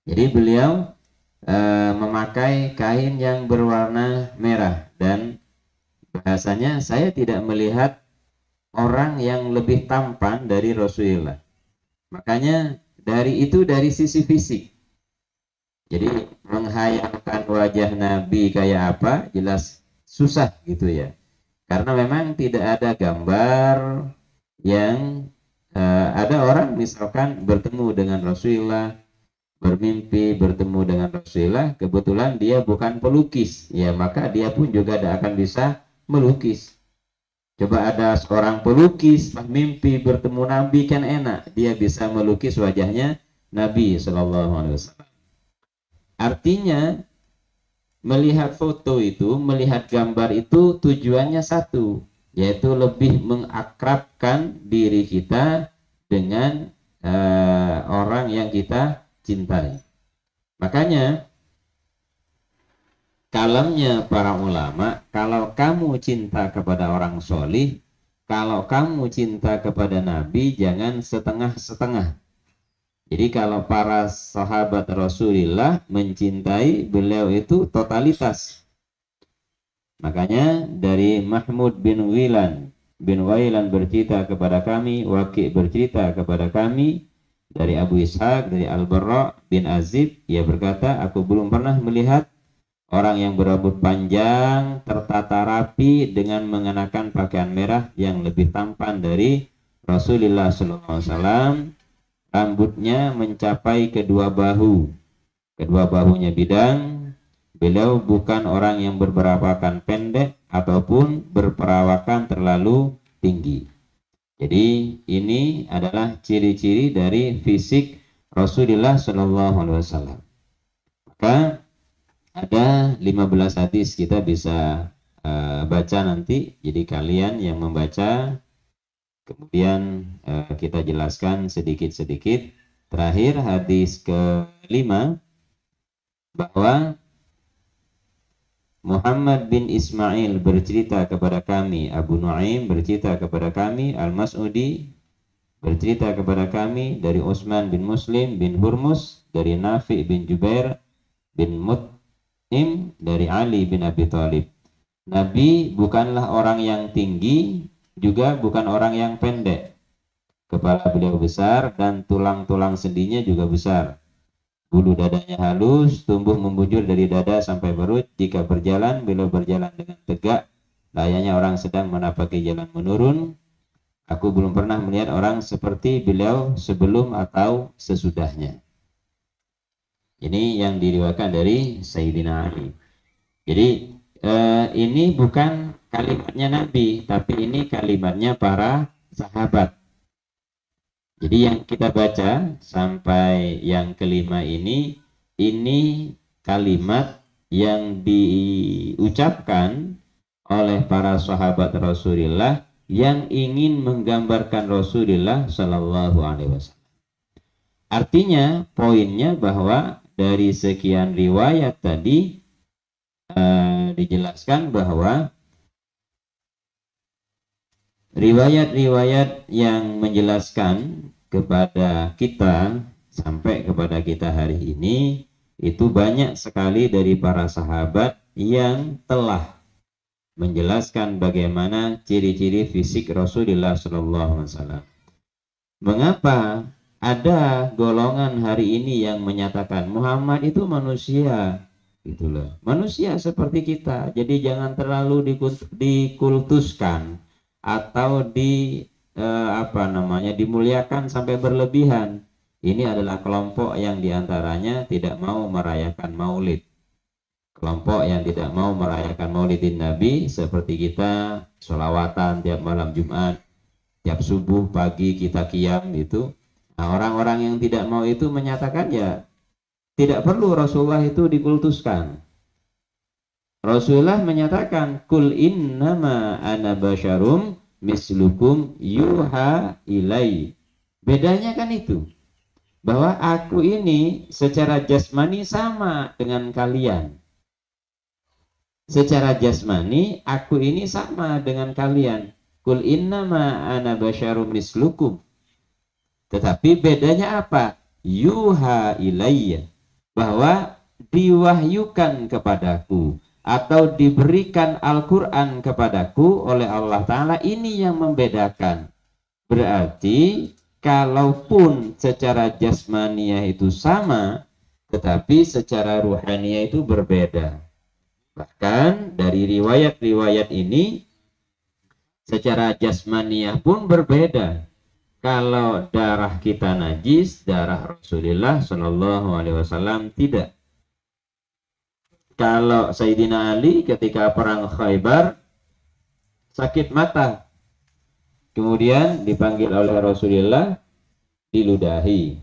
Jadi beliau memakai kain yang berwarna merah, dan bahasanya saya tidak melihat orang yang lebih tampan dari Rasulullah. Makanya dari sisi fisik. Jadi menghayalkan wajah Nabi kayak apa jelas susah gitu ya. Karena memang tidak ada gambar yang ada orang misalkan bertemu dengan Rasulullah, bermimpi bertemu dengan Rasulullah, kebetulan dia bukan pelukis, ya maka dia pun juga tidak akan bisa melukis. Coba ada seorang pelukis mimpi bertemu Nabi, kan enak, dia bisa melukis wajahnya Nabi Shallallahu Alaihi Wasallam. Artinya melihat foto itu, melihat gambar itu tujuannya satu, yaitu lebih mengakrabkan diri kita dengan orang yang kita cintai. Makanya kalamnya para ulama, kalau kamu cinta kepada orang solih, kalau kamu cinta kepada Nabi, jangan setengah-setengah. Jadi kalau para sahabat Rasulullah mencintai beliau itu totalitas. Makanya dari Mahmud bin Wailan bercerita kepada kami, Waqi bercerita kepada kami, dari Abu Ishaq, dari Al-Barra bin Azib, ia berkata, aku belum pernah melihat orang yang berambut panjang, tertata rapi dengan mengenakan pakaian merah yang lebih tampan dari Rasulullah SAW. Rambutnya mencapai kedua bahunya bidang. Beliau bukan orang yang berperawakan pendek ataupun berperawakan terlalu tinggi. Jadi ini adalah ciri-ciri dari fisik Rasulullah SAW. Maka ada 15 hadis kita bisa baca nanti. Jadi kalian yang membaca, kemudian kita jelaskan sedikit-sedikit. Terakhir hadis ke-5, bahwa Muhammad bin Ismail bercerita kepada kami, Abu Nuaim bercerita kepada kami, Al-Mas'udi bercerita kepada kami dari Utsman bin Muslim bin Hurmus, dari Nafi bin Jubair bin Mut'im, dari Ali bin Abi Thalib. Nabi bukanlah orang yang tinggi, juga bukan orang yang pendek. Kepala beliau besar dan tulang-tulang sendinya juga besar. Bulu dadanya halus, tumbuh membujur dari dada sampai perut. Jika berjalan, beliau berjalan dengan tegak, layaknya orang sedang menapaki jalan menurun. Aku belum pernah melihat orang seperti beliau sebelum atau sesudahnya. Ini yang diriwayatkan dari Sayyidina Ali. Jadi ini bukan kalimatnya Nabi, tapi ini kalimatnya para sahabat. Jadi yang kita baca sampai yang kelima ini kalimat yang diucapkan oleh para sahabat Rasulullah yang ingin menggambarkan Rasulullah Shallallahu Alaihi Wasallam. Artinya poinnya bahwa dari sekian riwayat tadi dijelaskan bahwa riwayat-riwayat yang menjelaskan kepada kita sampai kepada kita hari ini itu banyak sekali dari para sahabat yang telah menjelaskan bagaimana ciri-ciri fisik Rasulullah SAW. Mengapa ada golongan hari ini yang menyatakan Muhammad itu manusia, itulah manusia seperti kita, jadi jangan terlalu dikultuskan atau dimuliakan sampai berlebihan. Ini adalah kelompok yang diantaranya tidak mau merayakan maulid. Kelompok yang tidak mau merayakan maulidin Nabi, seperti kita sholawatan tiap malam Jumat, tiap subuh pagi kita qiyam itu. Nah, orang-orang yang tidak mau itu menyatakan ya tidak perlu Rasulullah itu dikultuskan. Rasulullah menyatakan kul innama ana basyarum mislukum yuha ilai. Bedanya kan itu, bahwa aku ini secara jasmani sama dengan kalian. Secara jasmani aku ini sama dengan kalian. Kul innama ana basyarum mislukum. Tetapi bedanya apa? Yuha ilayya. bahwa diwahyukan kepadaku atau diberikan Al-Quran kepadaku oleh Allah Ta'ala, ini yang membedakan. Berarti kalaupun secara jasmaniah itu sama, tetapi secara ruhaniyah itu berbeda. Bahkan dari riwayat-riwayat ini secara jasmaniah pun berbeda. Kalau darah kita najis, darah Rasulullah Shallallahu Alaihi Wasallam tidak. Kalau Sayyidina Ali ketika perang Khaybar sakit mata, kemudian dipanggil oleh Rasulullah, diludahi.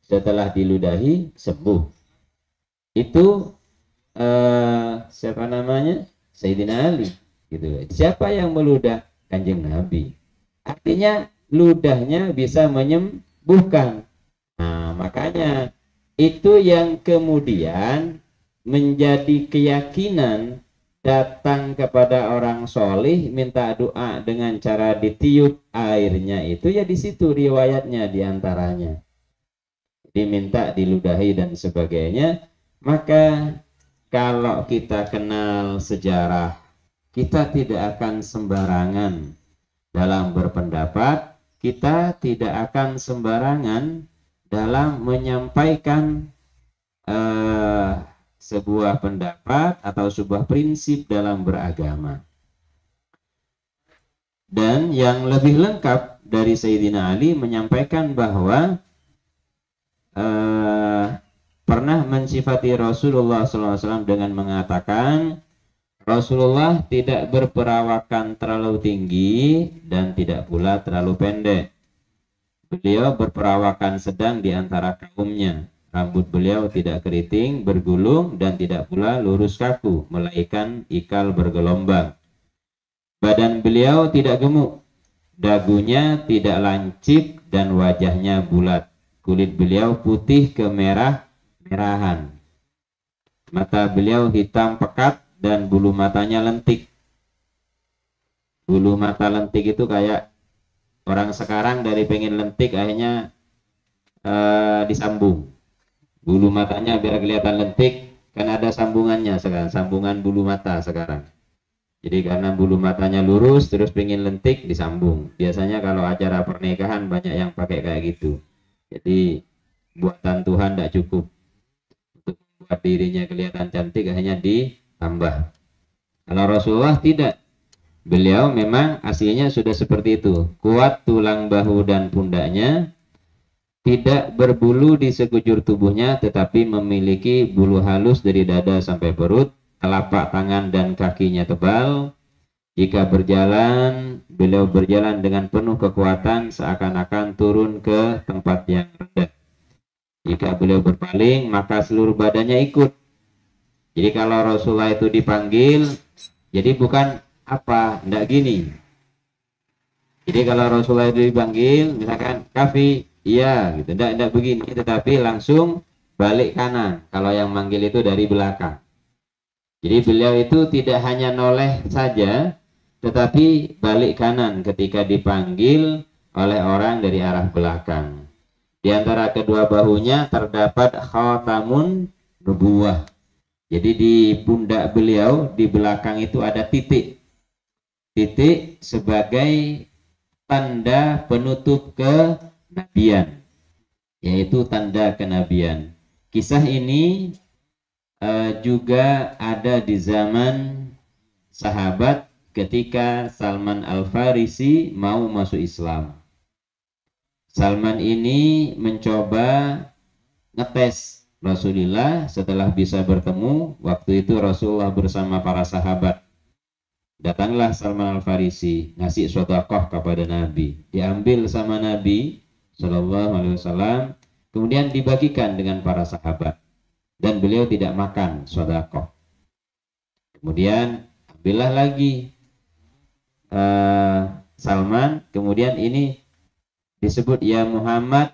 Setelah diludahi sembuh. Itu siapa namanya? Sayyidina Ali. Gitu. Siapa yang meludah? Kanjeng Nabi. Artinya ludahnya bisa menyembuhkan. Nah, makanya itu yang kemudian menjadi keyakinan datang kepada orang solih minta doa dengan cara ditiup airnya, itu ya di situ riwayatnya diantaranya diminta diludahi dan sebagainya. Maka kalau kita kenal sejarah, kita tidak akan sembarangan dalam berpendapat, kita tidak akan sembarangan dalam menyampaikan sebuah pendapat atau sebuah prinsip dalam beragama. Dan yang lebih lengkap dari Sayyidina Ali menyampaikan bahwa pernah mensifati Rasulullah SAW dengan mengatakan, Rasulullah tidak berperawakan terlalu tinggi dan tidak pula terlalu pendek. Beliau berperawakan sedang di antara kaumnya. Rambut beliau tidak keriting, bergulung, dan tidak pula lurus kaku, melainkan ikal bergelombang. Badan beliau tidak gemuk, dagunya tidak lancip, dan wajahnya bulat. Kulit beliau putih kemerah-merahan. Mata beliau hitam pekat, dan bulu matanya lentik. Bulu mata lentik itu kayak orang sekarang dari pengen lentik akhirnya disambung. Bulu matanya biar kelihatan lentik, kan ada sambungannya sekarang, sambungan bulu mata sekarang. Jadi karena bulu matanya lurus terus pengen lentik disambung. Biasanya kalau acara pernikahan banyak yang pakai kayak gitu. Jadi buatan Tuhan tidak cukup untuk membuat dirinya kelihatan cantik, akhirnya ditambah. Kalau Rasulullah tidak. Beliau memang aslinya sudah seperti itu. Kuat tulang bahu dan pundaknya, tidak berbulu di sekujur tubuhnya, tetapi memiliki bulu halus dari dada sampai perut. Telapak tangan dan kakinya tebal. Jika berjalan, beliau berjalan dengan penuh kekuatan, seakan-akan turun ke tempat yang rendah. Jika beliau berpaling, maka seluruh badannya ikut. Jadi kalau Rasulullah itu dipanggil, jadi bukan apa, enggak gini. Jadi kalau Rasulullah itu dipanggil, misalkan Kafi, iya gitu, enggak begini, tetapi langsung balik kanan. Kalau yang manggil itu dari belakang. Jadi beliau itu tidak hanya noleh saja, tetapi balik kanan ketika dipanggil oleh orang dari arah belakang. Di antara kedua bahunya terdapat khatamun nubuwah. Jadi di pundak beliau di belakang itu ada titik. Titik sebagai tanda penutup kenabian, yaitu tanda kenabian. Kisah ini juga ada di zaman sahabat ketika Salman Al-Farisi mau masuk Islam. Salman ini mencoba ngetes Rasulullah. Setelah bisa bertemu, waktu itu Rasulullah bersama para sahabat. Datanglah Salman Al-Farisi ngasih sedekah kepada Nabi, diambil sama Nabi Shallallahu Alaihi Wasallam, kemudian dibagikan dengan para sahabat, dan beliau tidak makan sedekah. Kemudian ambillah lagi Salman, kemudian ini disebut, ya Muhammad,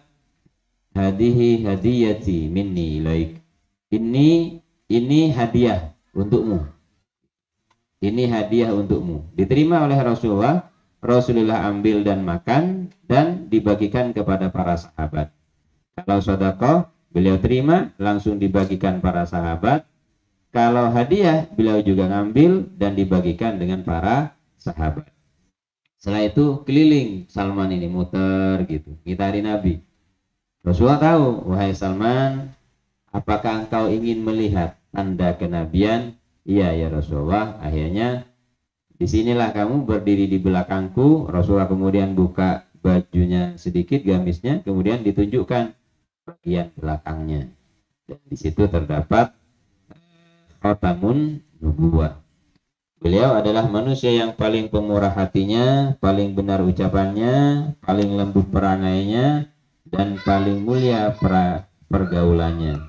hadihi hadiyati minni ilaik. Ini hadiah untukmu. Ini hadiah untukmu. Diterima oleh Rasulullah. Rasulullah ambil dan makan dan dibagikan kepada para sahabat. Kalau sedekah beliau terima, langsung dibagikan para sahabat. Kalau hadiah, beliau juga ngambil dan dibagikan dengan para sahabat. Setelah itu keliling Salman ini, muter gitu, ngitari Nabi. Rasulullah tahu, wahai Salman, apakah engkau ingin melihat tanda kenabian? Iya ya Rasulullah. Akhirnya disinilah kamu berdiri di belakangku. Rasulullah kemudian buka bajunya sedikit, gamisnya, kemudian ditunjukkan bagian belakangnya. Dan di situ terdapat khatamun nubuwah. Beliau adalah manusia yang paling pemurah hatinya, paling benar ucapannya, paling lembut peranainya, dan paling mulia pergaulannya.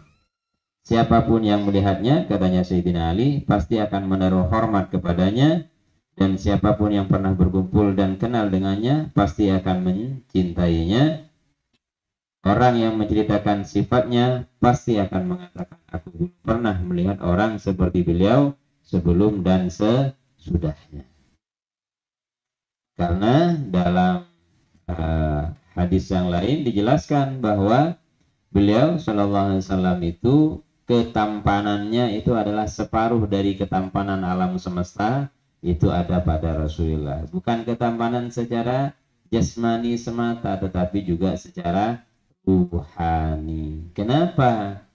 Siapapun yang melihatnya, katanya Sayyidina Ali, pasti akan menaruh hormat kepadanya, dan siapapun yang pernah berkumpul dan kenal dengannya, pasti akan mencintainya. Orang yang menceritakan sifatnya pasti akan mengatakan, aku belum pernah melihat orang seperti beliau sebelum dan sesudahnya. Karena dalam hadis yang lain dijelaskan bahwa beliau Shallallahu Alaihi Wasallam itu ketampanannya itu adalah separuh dari ketampanan alam semesta itu ada pada Rasulullah. Bukan ketampanan secara jasmani semata, tetapi juga secara ruhani. Kenapa?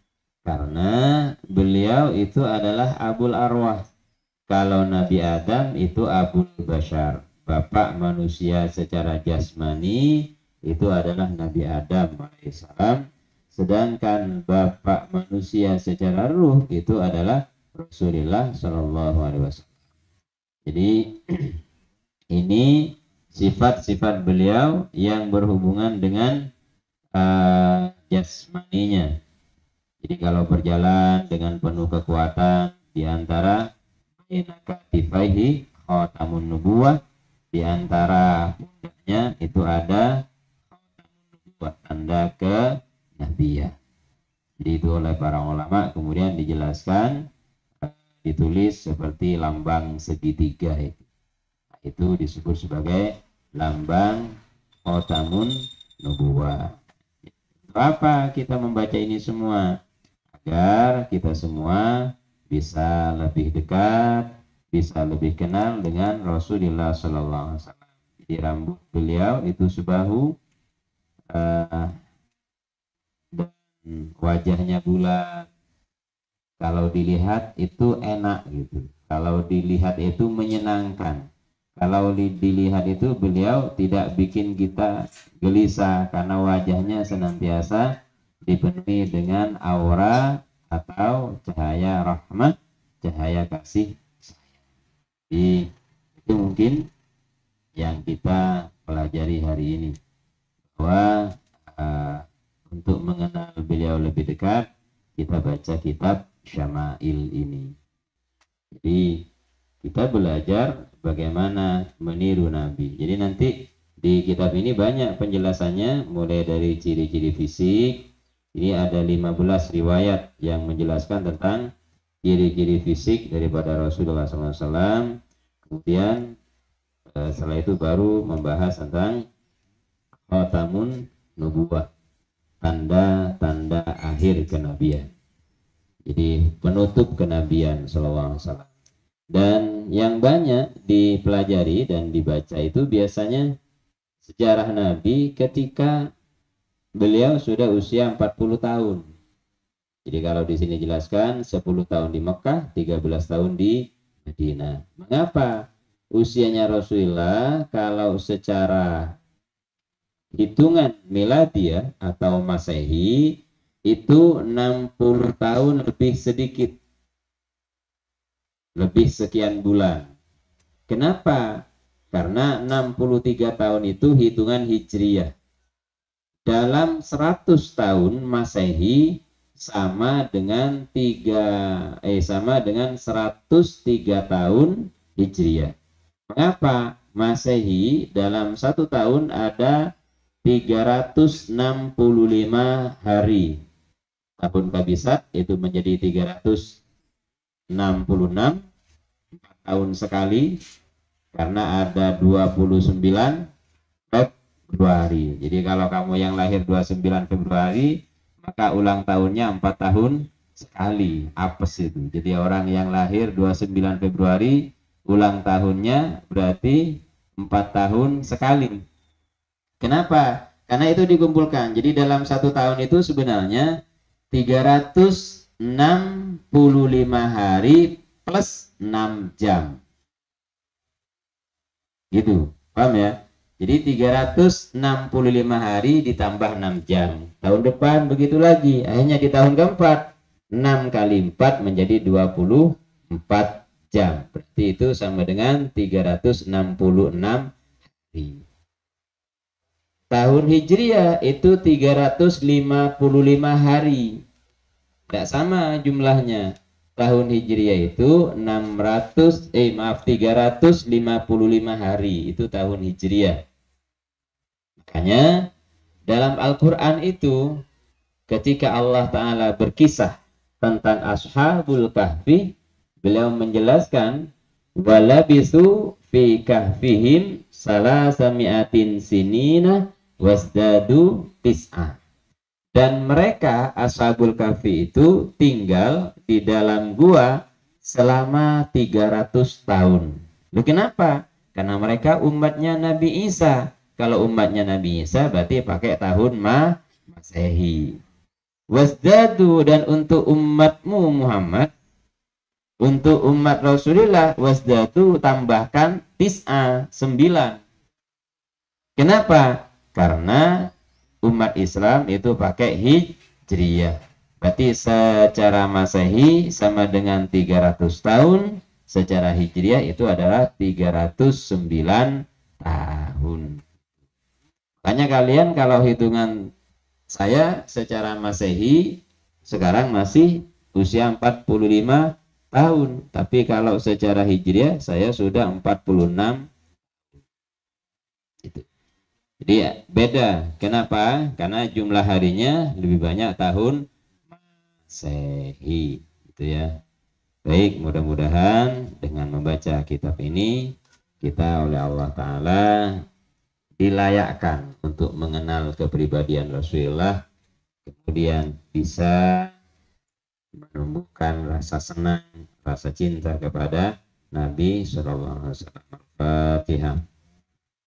Karena beliau itu adalah Abul Arwah. Kalau Nabi Adam itu Abul Bashar, bapak manusia secara jasmani itu adalah Nabi Adam alaihissalam. Sedangkan bapak manusia secara ruh itu adalah Rasulullah Shallallahu Alaihi Wasallam. Jadi ini sifat-sifat beliau yang berhubungan dengan jasmaninya. Jadi kalau berjalan dengan penuh kekuatan di antara katifaihi khatamun nubuwah, di antara pundaknya itu ada khatamun nubuwah, tanda kenabian. Jadi itu oleh para ulama kemudian dijelaskan, ditulis seperti lambang segitiga itu disebut sebagai lambang khatamun nubuwah. Apa kita membaca ini semua? Agar kita semua bisa lebih dekat, bisa lebih kenal dengan Rasulullah Sallallahu Alaihi Wasallam. Jadi rambut beliau itu sebahu, dan wajahnya bulat. Kalau dilihat itu enak gitu. Kalau dilihat itu menyenangkan. Kalau dilihat itu beliau tidak bikin kita gelisah karena wajahnya senantiasa dipenuhi dengan aura atau cahaya rahmat, cahaya kasih sayang. Jadi itu mungkin yang kita pelajari hari ini, bahwa untuk mengenal beliau lebih dekat kita baca kitab Syama'il ini. Jadi kita belajar bagaimana meniru Nabi. Jadi nanti di kitab ini banyak penjelasannya, mulai dari ciri-ciri fisik. Ini ada 15 riwayat yang menjelaskan tentang ciri-ciri fisik daripada Rasulullah SAW. Kemudian setelah itu baru membahas tentang khatamun nubuwah, tanda-tanda akhir kenabian. Jadi penutup kenabian sallallahu alaihi wasallam. Dan yang banyak dipelajari dan dibaca itu biasanya sejarah Nabi ketika beliau sudah usia 40 tahun. Jadi kalau di sini jelaskan 10 tahun di Mekah, 13 tahun di Madinah. Mengapa usianya Rasulullah kalau secara hitungan miladiah atau Masehi itu 60 tahun lebih sedikit, lebih sekian bulan. Kenapa? Karena 63 tahun itu hitungan Hijriyah. Dalam 100 tahun Masehi sama dengan 103 tahun Hijriyah. Mengapa? Masehi dalam 1 tahun ada 365 hari. Tahun Kabisat itu menjadi 366, 4 tahun sekali, karena ada 29 Februari. Jadi kalau kamu yang lahir 29 Februari, maka ulang tahunnya 4 tahun sekali. Apes itu. Jadi orang yang lahir 29 Februari ulang tahunnya berarti 4 tahun sekali. Kenapa? Karena itu dikumpulkan. Jadi dalam 1 tahun itu sebenarnya 365 hari plus 6 jam. Gitu. Paham ya? Jadi 365 hari ditambah 6 jam. Tahun depan begitu lagi. Akhirnya di tahun keempat 6 kali 4 menjadi 24 jam. Berarti itu sama dengan 366 hari. Tahun Hijriah itu 355 hari. Tidak sama jumlahnya. Tahun Hijriah itu 355 hari. Itu tahun Hijriah. Makanya dalam Al-Quran itu ketika Allah Ta'ala berkisah tentang Ashabul Kahfi, beliau menjelaskan walabisu fi kahfihim salasami'atin sinina wasdadu tis'ah. Dan mereka Ashabul Kahfi itu tinggal di dalam gua selama 300 tahun. Lu kenapa? Karena mereka umatnya Nabi Isa. Kalau umatnya Nabi Isa berarti pakai tahun Masehi. Wasdadu, dan untuk umatmu Muhammad, untuk umat Rasulullah wasdadu tambahkan tis'a 9. Kenapa? Karena umat Islam itu pakai Hijriyah. Berarti secara Masehi sama dengan 300 tahun, secara Hijriyah itu adalah 309 tahun. Makanya kalian kalau hitungan saya secara Masehi sekarang masih usia 45 tahun, tapi kalau secara Hijriah saya sudah 46. Itu. Jadi ya, beda. Kenapa? Karena jumlah harinya lebih banyak tahun Masehi, gitu ya. Baik, mudah-mudahan dengan membaca kitab ini kita oleh Allah Ta'ala dilayakkan untuk mengenal kepribadian Rasulullah, kemudian bisa menumbuhkan rasa senang, rasa cinta kepada Nabi Sallallahu Alaihi Wasallam. Al-Fatihah.